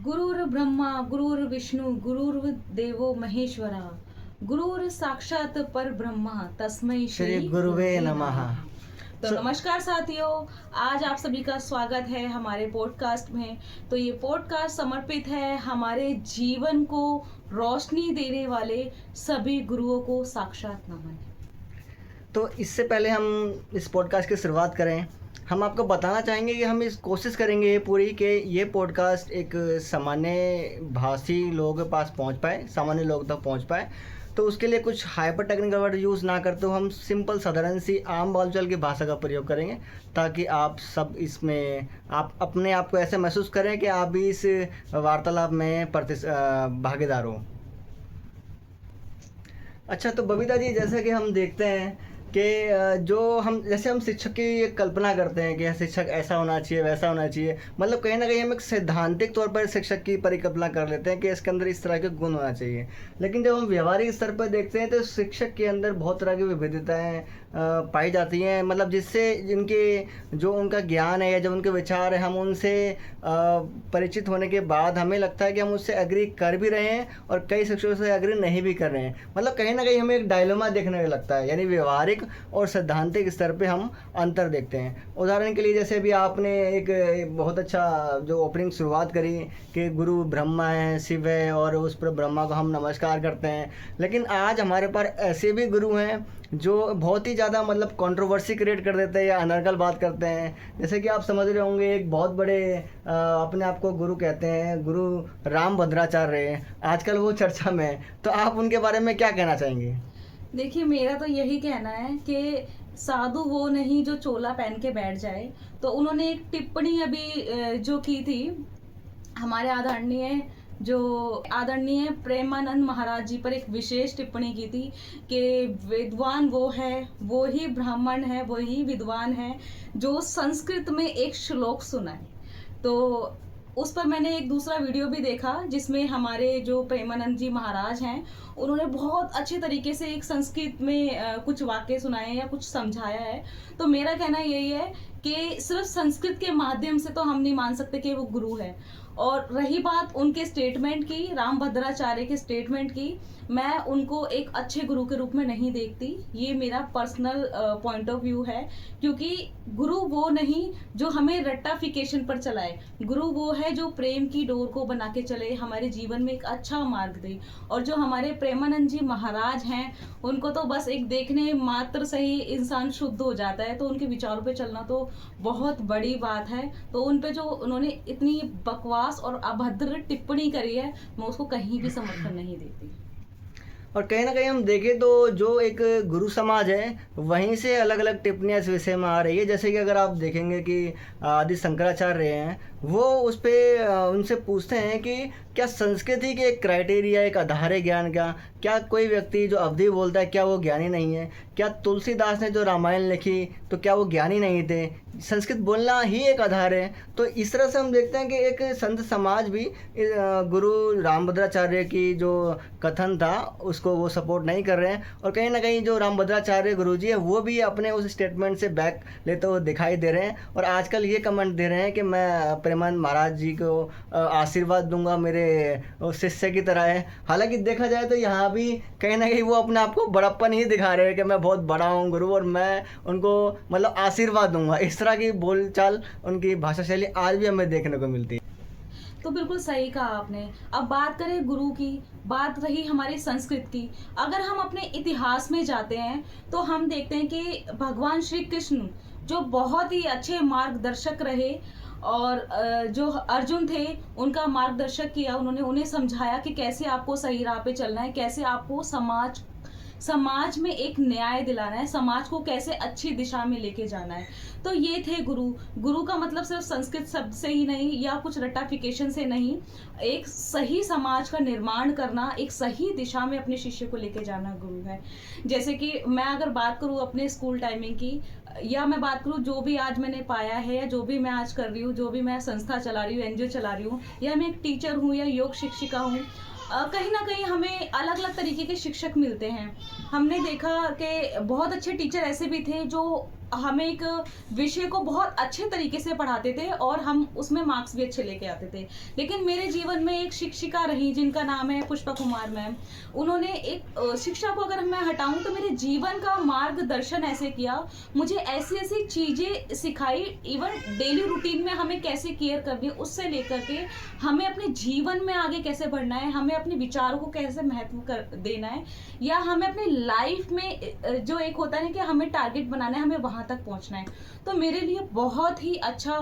गुरुर् ब्रह्मा गुरुर्विष्णु गुरुर्देवो महेश्वरा गुरुर् साक्षात पर ब्रह्मा तस्मै श्री गुरुवे नमः। तो नमस्कार साथियों, आज आप सभी का स्वागत है हमारे पॉडकास्ट में। तो ये पॉडकास्ट समर्पित है हमारे जीवन को रोशनी देने वाले सभी गुरुओं को साक्षात नमन। तो इससे पहले हम इस पॉडकास्ट की शुरुआत करें, हम आपको बताना चाहेंगे कि हम इस कोशिश करेंगे ये पूरी कि ये पॉडकास्ट एक सामान्य भाषी लोगों के पास पहुंच पाए, सामान्य लोग तक पहुंच पाए। तो उसके लिए कुछ हाइपर टेक्निकल वर्ड यूज़ ना करते हुए हम सिंपल साधारण सी आम बोलचाल की भाषा का प्रयोग करेंगे, ताकि आप सब इसमें आप अपने आप को ऐसे महसूस करें कि आप भी इस वार्तालाप में भागीदार हो। अच्छा, तो बबीता जी, जैसे कि हम देखते हैं कि जो हम शिक्षक की एक कल्पना करते हैं कि शिक्षक ऐसा होना चाहिए, वैसा होना चाहिए, मतलब कहीं ना कहीं हम एक सैद्धांतिक तौर पर शिक्षक की परिकल्पना कर लेते हैं कि इसके अंदर इस तरह के गुण होना चाहिए। लेकिन जब हम व्यवहारिक स्तर पर देखते हैं तो शिक्षक के अंदर बहुत तरह की विविधताएं पाई जाती हैं, मतलब जिससे जिनके जो उनका ज्ञान है या जो उनके विचार है, हम उनसे परिचित होने के बाद हमें लगता है कि हम उससे एग्री कर भी रहे हैं और कई शिक्षकों से एग्री नहीं भी कर रहे हैं। मतलब कहीं ना कहीं हमें एक डायलेमा देखने में लगता है, यानी व्यवहारिक और सैद्धांतिक स्तर पे हम अंतर देखते हैं। उदाहरण के लिए, जैसे भी आपने एक बहुत अच्छा जो ओपनिंग शुरुआत करी कि गुरु ब्रह्मा है, शिव है और उस पर ब्रह्मा को हम नमस्कार करते हैं। लेकिन आज हमारे पास ऐसे भी गुरु हैं जो बहुत ही ज़्यादा मतलब कंट्रोवर्सी क्रिएट कर देते हैं या अनर्गल बात करते हैं। जैसे कि आप समझ रहे होंगे, एक बहुत बड़े अपने आप को गुरु कहते हैं, गुरु रामभद्राचार्य, आजकल वो चर्चा में है। तो आप उनके बारे में क्या कहना चाहेंगे? देखिए, मेरा तो यही कहना है कि साधु वो नहीं जो चोला पहन के बैठ जाए। तो उन्होंने एक टिप्पणी अभी जो की थी हमारे आदरणीय प्रेमानंद महाराज जी पर, एक विशेष टिप्पणी की थी कि विद्वान वो है, वो ही ब्राह्मण है, वो ही विद्वान है जो संस्कृत में एक श्लोक सुनाए। तो उस पर मैंने एक दूसरा वीडियो भी देखा जिसमें हमारे जो प्रेमानंद जी महाराज हैं उन्होंने बहुत अच्छे तरीके से एक संस्कृत में कुछ वाक्य सुनाए या कुछ समझाया है। तो मेरा कहना यही है कि सिर्फ संस्कृत के माध्यम से तो हम नहीं मान सकते कि वो गुरु है। और रही बात उनके स्टेटमेंट की, रामभद्राचार्य के स्टेटमेंट की, मैं उनको एक अच्छे गुरु के रूप में नहीं देखती। ये मेरा पर्सनल पॉइंट ऑफ व्यू है, क्योंकि गुरु वो नहीं जो हमें रट्टाफिकेशन पर चलाए। गुरु वो है जो प्रेम की डोर को बना के चले, हमारे जीवन में एक अच्छा मार्ग दे। और जो हमारे प्रेमानंद जी महाराज हैं, उनको तो बस एक देखने मात्र से ही इंसान शुद्ध हो जाता है। तो उनके विचारों पे चलना तो बहुत बड़ी बात है। तो उन पे जो उन्होंने इतनी बकवास और अभद्र टिप्पणी करी है, मैं उसको कहीं भी समर्थन नहीं देती। और कहीं ना कहीं हम देखें तो जो एक गुरु समाज है वहीं से अलग अलग टिप्पणियाँ इस विषय में आ रही है। जैसे कि अगर आप देखेंगे कि आदि शंकराचार्य हैं, वो उस पर उनसे पूछते हैं कि क्या संस्कृति के एक क्राइटेरिया, एक आधार है ज्ञान का? क्या कोई व्यक्ति जो अवधि बोलता है क्या वो ज्ञानी नहीं है? क्या तुलसीदास ने जो रामायण लिखी तो क्या वो ज्ञानी नहीं थे? संस्कृत बोलना ही एक आधार है। तो इस तरह से हम देखते हैं कि एक संत समाज भी गुरु रामभद्राचार्य की जो कथन था उसको वो सपोर्ट नहीं कर रहे हैं। और कहीं ना कहीं जो रामभद्राचार्य गुरुजी है वो भी अपने उस स्टेटमेंट से बैक लेते हुए दिखाई दे रहे हैं। और आजकल ये कमेंट दे रहे हैं कि मैं प्रेमानंद महाराज जी को आशीर्वाद दूंगा, मेरे शिष्य की तरह है। हालांकि देखा जाए तो यहाँ भी कहीं ना कहीं वो अपने आप को बड़प्पन ही दिखा रहे हैं कि मैं बहुत बड़ा हूँ गुरु और मैं उनको मतलब आशीर्वाद दूंगा। इस तरह की बोलचाल, उनकी भाषा शैली आज भी हमें देखने को मिलती है। तो बिल्कुल सही कहा आपने। अब बात करें गुरु की, बात रही हमारी संस्कृत की। अगर हम अपने इतिहास में जाते हैं तो हम देखते हैं कि भगवान श्री कृष्ण जो बहुत ही अच्छे मार्गदर्शक रहे, और जो अर्जुन थे उनका मार्गदर्शक किया, उन्होंने उन्हें समझाया कि कैसे आपको सही राह पे चलना है, कैसे आपको समाज में एक न्याय दिलाना है, समाज को कैसे अच्छी दिशा में लेके जाना है। तो ये थे गुरु। गुरु का मतलब सिर्फ संस्कृत शब्द से ही नहीं या कुछ रट्टाफिकेशन से नहीं, एक सही समाज का निर्माण करना, एक सही दिशा में अपने शिष्य को लेके जाना गुरु है। जैसे कि मैं अगर बात करूँ अपने स्कूल टाइमिंग की, या मैं बात करूँ जो भी आज मैंने पाया है या जो भी मैं आज कर रही हूँ, जो भी मैं संस्था चला रही हूँ, एनजीओ चला रही हूँ, या मैं एक टीचर हूँ या योग शिक्षिका हूँ, कहीं ना कहीं हमें अलग अलग तरीके के शिक्षक मिलते हैं। हमने देखा कि बहुत अच्छे टीचर ऐसे भी थे जो हमें एक विषय को बहुत अच्छे तरीके से पढ़ाते थे और हम उसमें मार्क्स भी अच्छे लेके आते थे। लेकिन मेरे जीवन में एक शिक्षिका रही जिनका नाम है पुष्पा कुमार मैम। उन्होंने एक शिक्षा को अगर मैं हटाऊँ तो मेरे जीवन का मार्गदर्शन ऐसे किया, मुझे ऐसी-ऐसी चीज़ें सिखाई, इवन डेली रूटीन में हमें कैसे केयर करनी है उससे लेकर के हमें अपने जीवन में आगे कैसे बढ़ना है, हमें अपने विचारों को कैसे महत्व कर देना है, या हमें अपनी लाइफ में जो एक होता है ना कि हमें टारगेट बनाना है, हमें वहां तक पहुंचना है। तो मेरे लिए बहुत ही अच्छा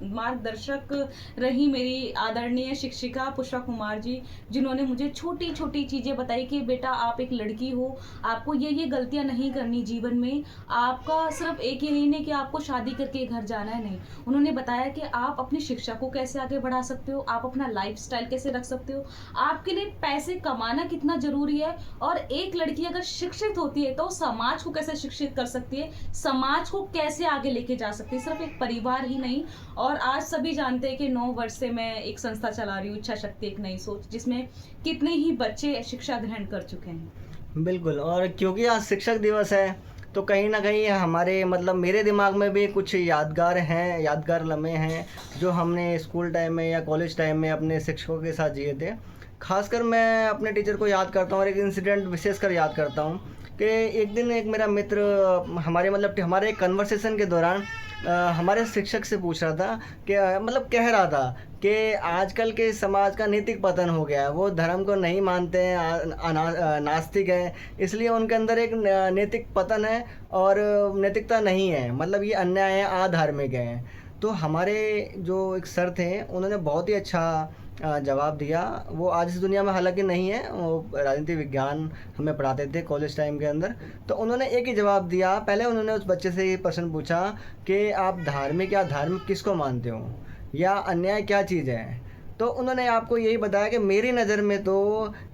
मार्गदर्शक रही मेरी आदरणीय शिक्षिका पुष्पा कुमार जी, जिन्होंने मुझे छोटी छोटी चीजें बताई कि बेटा आप एक लड़की हो, आपको ये गलतियां नहीं करनी जीवन में, आपका सिर्फ एक यही नहीं कि आपको शादी करके घर जाना है, नहीं। उन्होंने बताया कि आप अपनी शिक्षा को कैसे आगे बढ़ा सकते हो, आप अपना लाइफस्टाइल कैसे रख सकते हो, आपके लिए पैसे कमाना कितना जरूरी है, और एक लड़की अगर शिक्षित होती है तो समाज को कैसे शिक्षित कर सकती है, समाज को कैसे आगे लेके जा सकती है, सिर्फ एक परिवार ही नहीं। और आज सभी जानते हैं कि 9 वर्ष से मैं एक संस्था चला रही हूँ, इच्छा शक्ति एक नई सोच, जिसमें कितने ही बच्चे शिक्षा ग्रहण कर चुके हैं। बिल्कुल। और क्योंकि आज शिक्षक दिवस है तो कहीं ना कहीं हमारे मतलब मेरे दिमाग में भी कुछ यादगार लम्हे हैं जो हमने स्कूल टाइम में या कॉलेज टाइम में अपने शिक्षकों के साथ जिए थे। खासकर मैं अपने टीचर को याद करता हूँ और एक इंसिडेंट विशेषकर याद करता हूँ कि एक दिन एक मेरा मित्र हमारे एक कन्वर्सेशन के दौरान हमारे शिक्षक से पूछ रहा था कि कह रहा था कि आजकल के समाज का नैतिक पतन हो गया है, वो धर्म को नहीं मानते हैं, नास्तिक हैं, इसलिए उनके अंदर एक नैतिक पतन है और नैतिकता नहीं है, मतलब ये अन्याय है, अधार्मिक है। तो हमारे जो एक सर थे उन्होंने बहुत ही अच्छा जवाब दिया। वो आज इस दुनिया में हालांकि नहीं है, वो राजनीति विज्ञान हमें पढ़ाते थे कॉलेज टाइम के अंदर। तो उन्होंने एक ही जवाब दिया। पहले उन्होंने उस बच्चे से ये प्रश्न पूछा कि आप धार्मिक या धार्मिक किसको मानते हो, या अन्याय क्या चीज़ है। तो उन्होंने आपको यही बताया कि मेरी नज़र में तो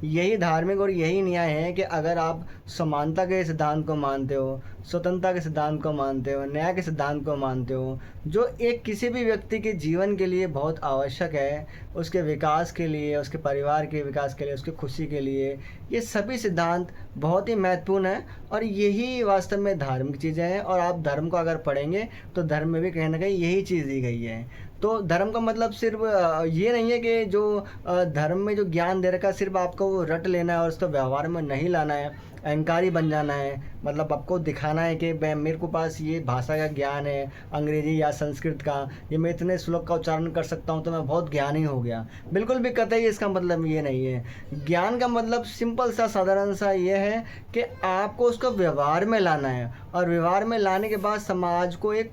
यही धार्मिक और यही न्याय है कि अगर आप समानता के सिद्धांत को मानते हो, स्वतंत्रता के सिद्धांत को मानते हो, न्याय के सिद्धांत को मानते हो, जो एक किसी भी व्यक्ति के जीवन के लिए बहुत आवश्यक है, उसके विकास के लिए, उसके परिवार के विकास के लिए, उसकी खुशी के लिए, ये सभी सिद्धांत बहुत ही महत्वपूर्ण है और यही वास्तव में धार्मिक चीज़ें हैं। और आप धर्म को अगर पढ़ेंगे तो धर्म में भी कहीं ना कहीं यही चीज़ दी गई है। तो धर्म का मतलब सिर्फ ये नहीं है कि जो धर्म में जो ज्ञान दे रखा है सिर्फ आपको वो रट लेना है और उसको व्यवहार में नहीं लाना है, अहंकारी बन जाना है, मतलब आपको दिखाना है कि मेरे को पास ये भाषा का ज्ञान है, अंग्रेजी या संस्कृत का, ये मैं इतने श्लोक का उच्चारण कर सकता हूँ तो मैं बहुत ज्ञानी हो गया। बिल्कुल भी कतई इसका मतलब ये नहीं है। ज्ञान का मतलब सिंपल सा साधारण सा ये है कि आपको उसको व्यवहार में लाना है, और व्यवहार में लाने के बाद समाज को एक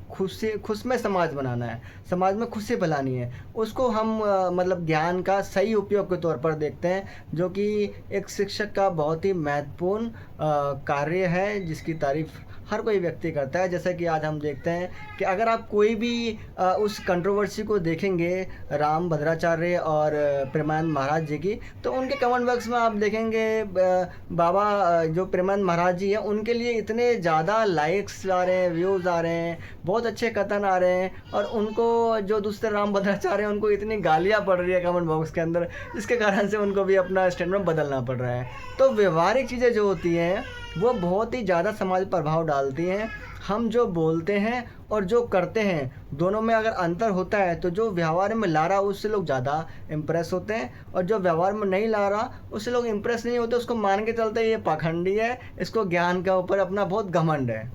खुशमय समाज बनाना है, समाज में खुशी फैलानी है। उसको हम ज्ञान का सही उपयोग के तौर पर देखते हैं, जो कि एक शिक्षक का बहुत ही महत्वपूर्ण कार्य है जिसकी तारीफ हर कोई व्यक्ति करता है। जैसा कि आज हम देखते हैं कि अगर आप कोई भी उस कंट्रोवर्सी को देखेंगे राम भद्राचार्य और प्रेमानंद महाराज जी की, तो उनके कमेंट बॉक्स में आप देखेंगे बाबा जो प्रेमानंद महाराज जी हैं उनके लिए इतने ज़्यादा लाइक्स आ रहे हैं, व्यूज़ आ रहे हैं, बहुत अच्छे कथन आ रहे हैं, और उनको जो दूसरे राम भद्राचार्य हैं उनको इतनी गालियाँ पड़ रही है कमेंट बॉक्स के अंदर, जिसके कारण से उनको भी अपना स्टेटमेंट बदलना पड़ रहा है। तो व्यवहारिक चीज़ें जो होती हैं वो बहुत ही ज़्यादा समाज पर प्रभाव डालती हैं। हम जो बोलते हैं और जो करते हैं दोनों में अगर अंतर होता है तो जो व्यवहार में ला रहा उससे लोग ज़्यादा इम्प्रेस होते हैं, और जो व्यवहार में नहीं ला रहा उससे लोग इम्प्रेस नहीं होते, उसको मान के चलते ये पाखंडी है, इसको ज्ञान के ऊपर अपना बहुत घमंड है।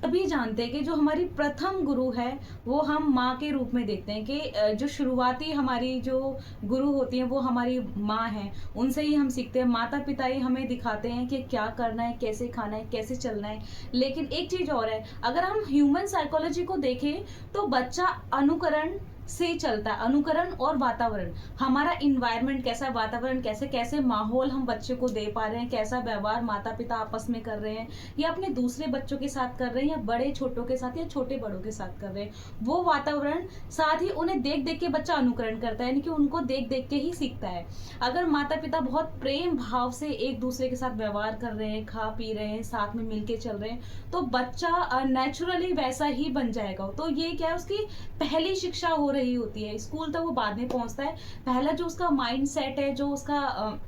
सभी जानते हैं कि जो हमारी प्रथम गुरु है वो हम माँ के रूप में देखते हैं कि जो शुरुआती हमारी जो गुरु होती हैं वो हमारी माँ हैं, उनसे ही हम सीखते हैं। माता पिता ही हमें दिखाते हैं कि क्या करना है, कैसे खाना है, कैसे चलना है। लेकिन एक चीज़ और है, अगर हम ह्यूमन साइकोलॉजी को देखें तो बच्चा अनुकरण से चलता है, अनुकरण और वातावरण, हमारा इन्वायरमेंट कैसा, वातावरण कैसे, कैसे माहौल हम बच्चे को दे पा रहे हैं, कैसा व्यवहार माता पिता आपस में कर रहे हैं या अपने दूसरे बच्चों के साथ कर रहे हैं, या बड़े छोटों के साथ या छोटे बड़ों के साथ कर रहे हैं, वो वातावरण साथ ही उन्हें देख देख के बच्चा अनुकरण करता है, यानी कि उनको देख देख के ही सीखता है। अगर माता पिता बहुत प्रेम भाव से एक दूसरे के साथ व्यवहार कर रहे हैं, खा पी रहे हैं, साथ में मिलके चल रहे हैं, तो बच्चा नेचुरली वैसा ही बन जाएगा। तो ये क्या है, उसकी पहली शिक्षा हो रही होती है, स्कूल तक वो बाद में पहुंचता है। पहला जो उसका माइंड सेट है, जो उसका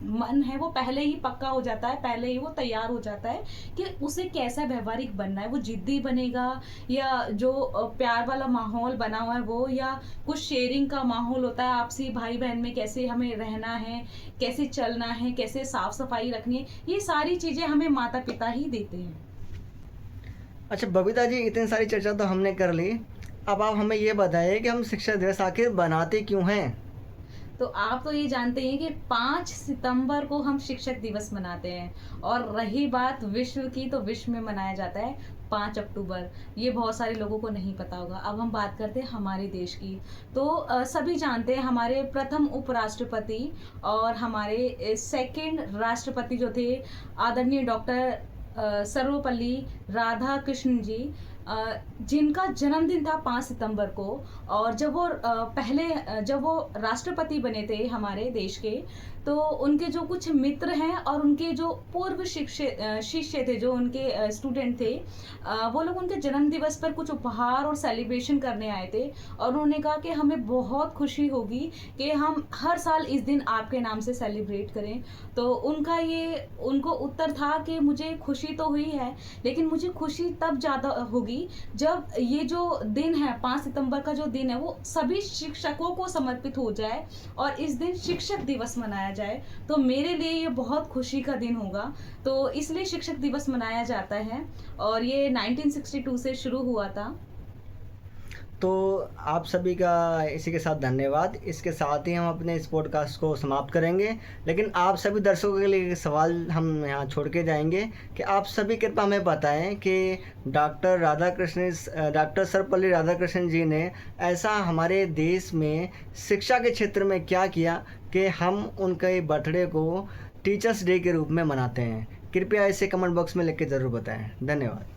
मन है, वो पहले ही पक्का हो जाता है, पहले ही वो तैयार हो जाता है कि उसे कैसा व्यवहारिक बनना है। वो जिद्दी बनेगा या जो प्यार वाला माहौल बना हुआ है वो, या कुछ शेयरिंग का माहौल होता है आपसी भाई बहन में, कैसे हमें रहना है, कैसे चलना है, कैसे साफ सफाई रखनी है, ये सारी चीजें हमें माता पिता ही देते हैं। अच्छा बबीता जी, इतनी सारी चर्चा तो हमने कर ली, अब आप हमें ये बताइए कि हम शिक्षक दिवस आखिर बनाते क्यों हैं? तो आप तो ये जानते हैं कि 5 सितंबर को हम शिक्षक दिवस मनाते हैं, और रही बात विश्व की, तो विश्व में मनाया जाता है 5 अक्टूबर। ये बहुत सारे लोगों को नहीं पता होगा। अब हम बात करते हैं हमारे देश की। तो सभी जानते हैं हमारे प्रथम उपराष्ट्रपति और हमारे सेकंड राष्ट्रपति जो थे, आदरणीय डॉक्टर सर्वपल्ली राधाकृष्णन जी, जिनका जन्मदिन था 5 सितंबर को। और जब वो राष्ट्रपति बने थे हमारे देश के, तो उनके जो कुछ मित्र हैं और उनके जो पूर्व शिष्य थे, जो उनके स्टूडेंट थे, वो लोग उनके जन्म दिवस पर कुछ उपहार और सेलिब्रेशन करने आए थे। और उन्होंने कहा कि हमें बहुत खुशी होगी कि हम हर साल इस दिन आपके नाम से सेलिब्रेट करें। तो उनको उत्तर था कि मुझे खुशी तो हुई है, लेकिन मुझे खुशी तब ज़्यादा होगी जब ये जो दिन है, 5 सितंबर का जो दिन है, वो सभी शिक्षकों को समर्पित हो जाए और इस दिन शिक्षक दिवस मनाया जाए। तो मेरे लिए ये बहुत खुशी का दिन होगा। तो इसलिए शिक्षक दिवस मनाया जाता है, और ये 1962 से शुरू हुआ था। तो आप सभी का इसी के साथ धन्यवाद। इसके साथ ही हम अपने इस पॉडकास्ट को समाप्त करेंगे, लेकिन आप सभी दर्शकों के लिए एक सवाल हम यहाँ छोड़ के जाएंगे कि आप सभी कृपया हमें बताएं कि डॉक्टर सर्वपल्ली राधाकृष्णन जी ने ऐसा हमारे देश में शिक्षा के क्षेत्र में क्या किया कि हम उनके बर्थडे को टीचर्स डे के रूप में मनाते हैं। कृपया इसे कमेंट बॉक्स में लिख के ज़रूर बताएं। धन्यवाद।